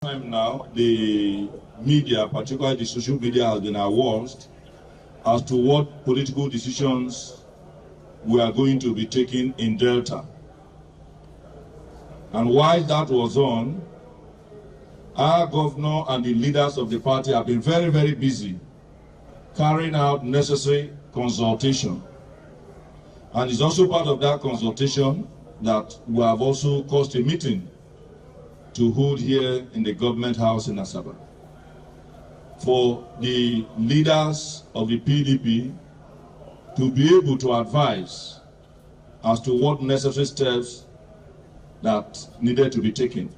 Time now, the media, particularly the social media, has been aroused as to what political decisions we are going to be taking in Delta. And while that was on, our governor and the leaders of the party have been very, very busy carrying out necessary consultation. And it's also part of that consultation that we have also caused a meeting to hold here in the government house in Asaba for the leaders of the PDP to be able to advise as to what necessary steps that needed to be taken.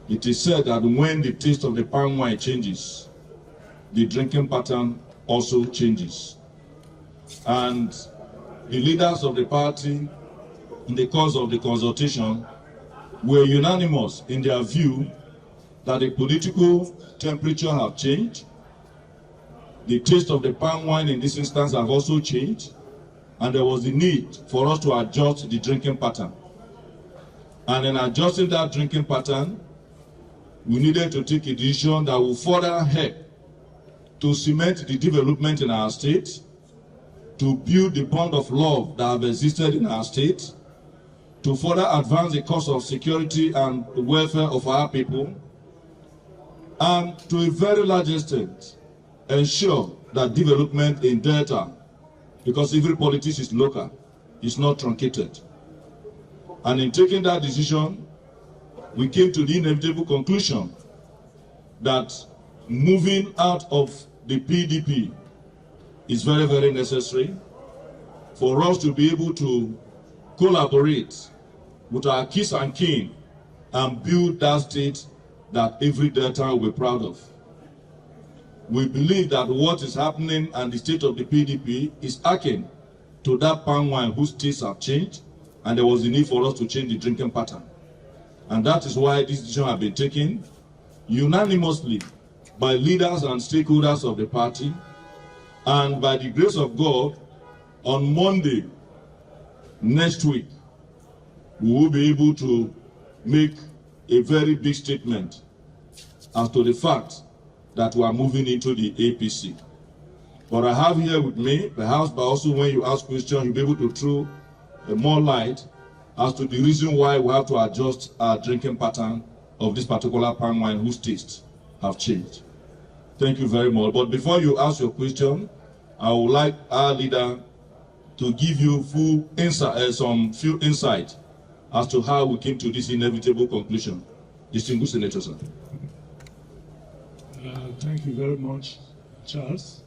It is said that when the taste of the palm wine changes, the drinking pattern also changes. And the leaders of the party, in the course of the consultation, were unanimous in their view that the political temperature have changed. The taste of the palm wine in this instance have also changed, and there was the need for us to adjust the drinking pattern. And in adjusting that drinking pattern, we needed to take a decision that will further help to cement the development in our state, to build the bond of love that have existed in our state, to further advance the cause of security and the welfare of our people, and to a very large extent ensure that development in Delta, because every politics is local, is not truncated. And in taking that decision, we came to the inevitable conclusion that moving out of the PDP is very, very necessary for us to be able to collaborate with our kith and kin and build that state that every Delta will be proud of. We believe that what is happening and the state of the PDP is akin to that palm wine whose tastes have changed, and there was a need for us to change the drinking pattern. And that is why this decision has been taken unanimously by leaders and stakeholders of the party, and by the grace of God, on Monday next week, we will be able to make a very big statement as to the fact that we are moving into the APC. But I have here with me, perhaps, but also when you ask questions, you'll be able to throw more light as to the reason why we have to adjust our drinking pattern of this particular palm wine whose tastes have changed. Thank you very much. But before you ask your question, I would like our leader to give you full insight, some few insight as to how we came to this inevitable conclusion. Distinguished Senator, sir. Thank you very much, Charles.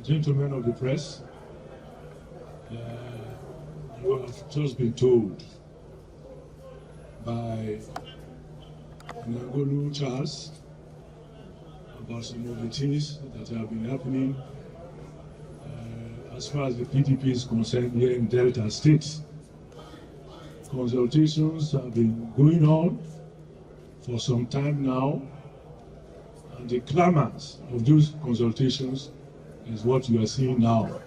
Gentlemen of the press, you have just been told by Nangolu Charles about some of the things that have been happening as far as the PDP is concerned here in Delta State. Consultations have been going on for some time now, and the climax of those consultations is what you are seeing now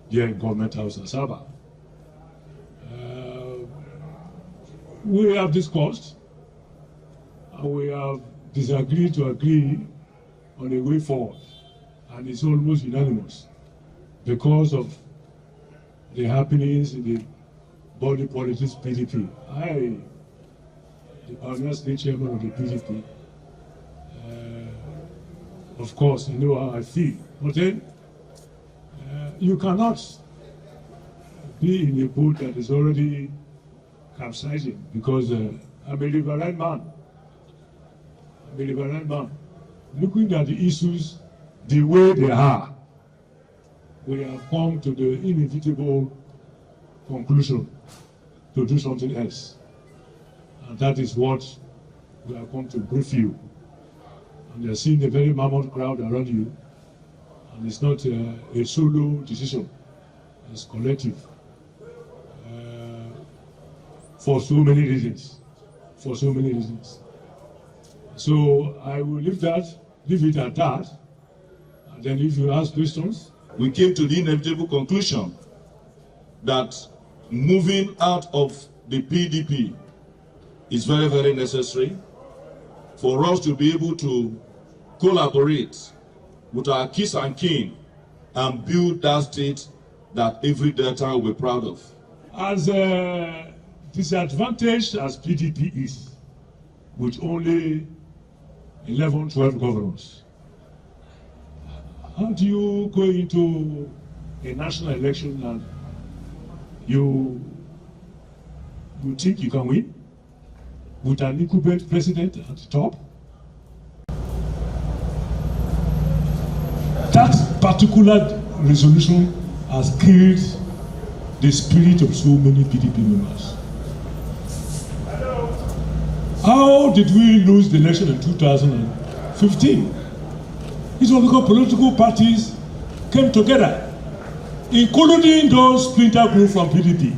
here in Government House Asaba. We have discussed and we have disagreed to agree on a way forward, and it's almost unanimous because of the happenings in the body politics PDP. The Palmwine State Chairman of the PDP, of course, you know how I feel. But then, you cannot be in a boat that is already capsizing, because I'm a liberal man. Looking at the issues the way they are, we have come to the inevitable conclusion to do something else. And that is what we have come to brief you. And you're seeing a very mammoth crowd around you. And it's not a solo decision, it's collective. For so many reasons. So I will leave it at that. And then if you ask questions. We came to the inevitable conclusion that moving out of the PDP is very, very necessary for us to be able to collaborate with our kith and kin and build that state that every Delta will be proud of. As disadvantaged as PDP is, with only 11, 12 governors, how do you go into a national election and you think you can win with an incumbent president at the top? That particular resolution has killed the spirit of so many PDP members. How did we lose the election in 2015? It was because political parties came together, including those splinter groups from PDP.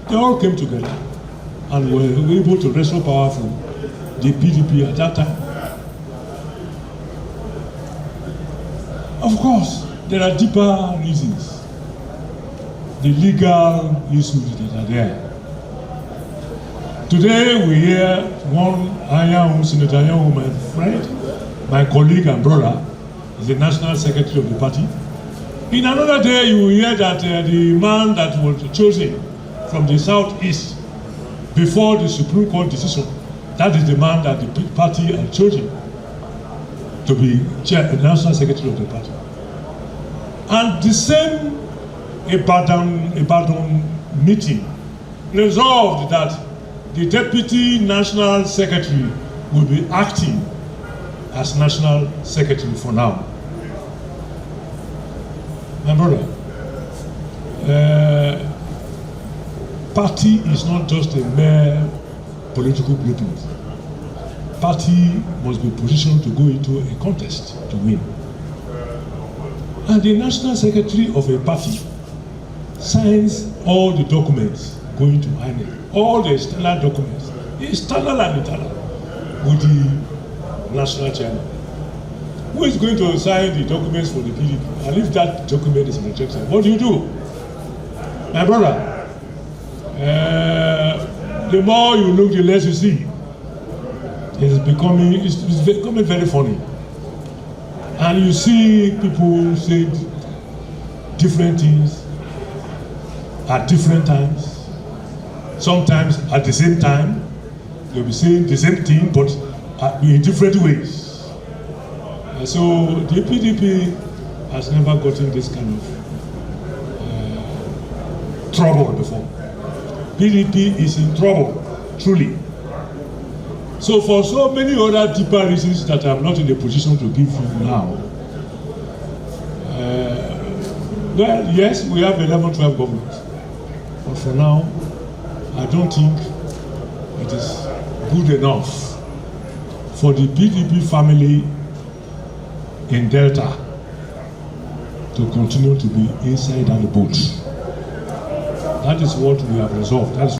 They all came together and were able to wrestle power from the PDP at that time. Of course, there are deeper reasons. The legal issues that are there. Today we hear one Senator Anyanwu, my friend, my colleague and brother, is the national secretary of the party. In another day, you will hear that the man that was chosen from the southeast before the Supreme Court decision, that is the man that the party had chosen to be the national secretary of the party. And the same Ibadan meeting resolved that the deputy national secretary will be acting as national secretary for now. My brother, party is not just a mere political blueprint. Party must be positioned to go into a contest to win. And the national secretary of a party signs all the documents going to INEC, all the external documents, external and internal, with the national chairman. Who is going to sign the documents for the PDP? And if that document is rejected, what do you do? My brother, the more you look, the less you see. It's becoming very funny. And you see people say different things at different times. Sometimes at the same time, they'll be saying the same thing, but in different ways. So the PDP has never gotten this kind of trouble before. PDP is in trouble, truly. So for so many other deeper reasons that I'm not in a position to give you now, well, yes, we have 11, 12 governments. But for now, I don't think it is good enough for the PDP family in Delta to continue to be inside the boat. That is what we have resolved. That is